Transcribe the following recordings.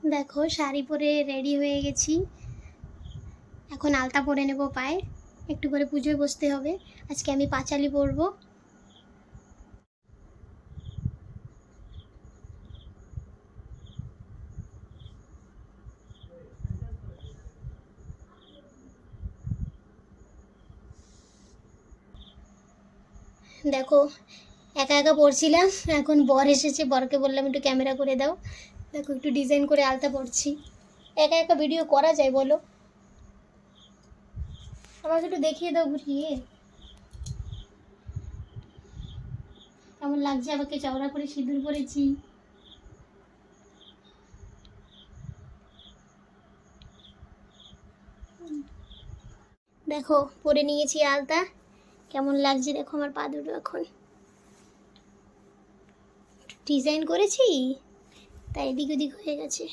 দেখো শাড়ি পরে রেডি হয়ে গেছি, এখন আলতা পরে নেব পায়ে, একটু করে পুজোয় বসতে হবে। আজকে আমি পাঁচালি পরবো। দেখো একা একা পড়ছিলাম, এখন বর এসেছে, বরকে বললাম একটু ক্যামেরা করে দাও। দেখো একটু ডিজাইন করে আলতা পরছি। একা একা ভিডিও করা যায় বলো? আমাকে একটু দেখিয়ে দাও ঘুরিয়ে, কেমন লাগছে আমাকে চওড়া করে সিঁদুর পরেছি। দেখো পরে নিয়েছি আলতা, কেমন লাগছে দেখো আমার পা দুটো। এখন ডিজাইন করেছি তাই এদিক ওদিক হয়ে গেছে।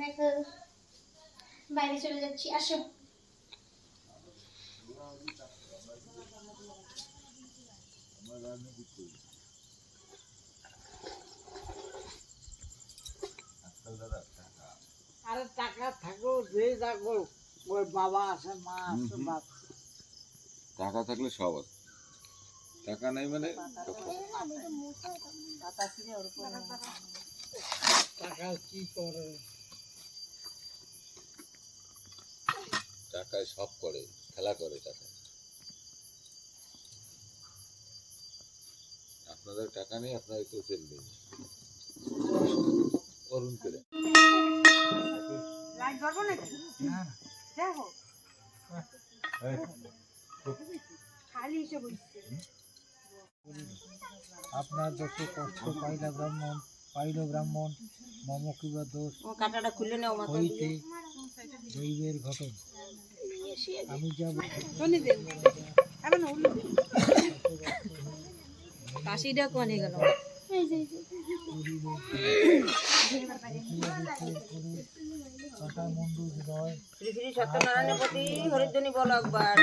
দেখো বাইরে চলে যাচ্ছি, আসো। আরে টাকা থাকো যে থাকো, ওই বাবা আছে মা আছে বাপ। টাকা থাকলে সব আছে, টাকা নাই মানে টাকা কি করে? টাকায় সব করে, খেলা করে টাকা। আপনাদের টাকা নেই, আপনাদের কেউ তেল নেই, করুন করে। আপনার দোষে কষ্ট পাইল ব্রাহ্মণ মম কিবা দোষ হইতে দৈবের ঘটন। আমি যাব কাশিটা কোনে গেল? কাটা মুন্ডু হৃদয় শ্রী শ্রী সত্যনারায়ণের প্রতি হরিধ্বনি বলো একবার।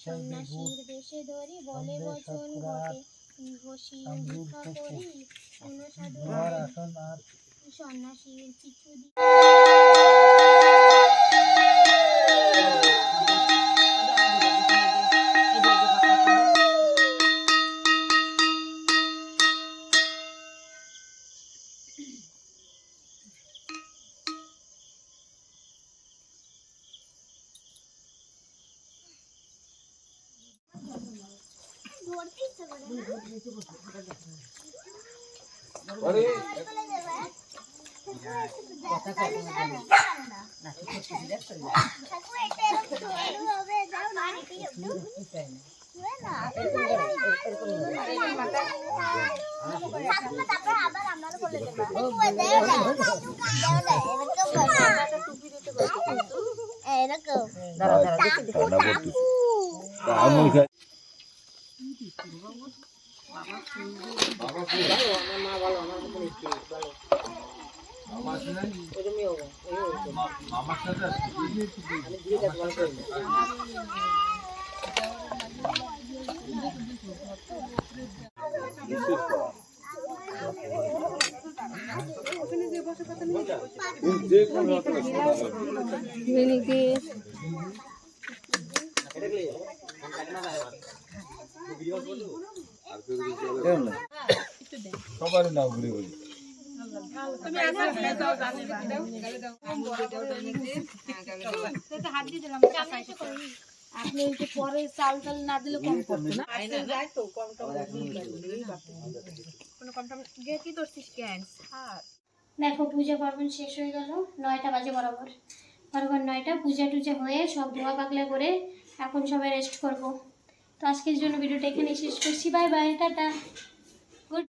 সন্ন্যাসীর বেশে ধরি বলে বচন ঘটে, ঘষি ভিক্ষা করি অনসাধু সন্ন্যাসীর কিছু আর কেউ যদি চলে সবার নাও ঘুরে ঘুরে আপনি ওই যে পরে চাল টাল না দিলে কম করতো না দেখো পূজা পার্বণ শেষ হয়ে গেল 9টা বাজে বরাবর 9টা পূজা টুজা হয়ে সব ধোয়া পাকলা করে এখন সবাই রেস্ট করব। তো আজকের জন্য ভিডিওটা এখানে শেষ করছি। Bye bye, tata.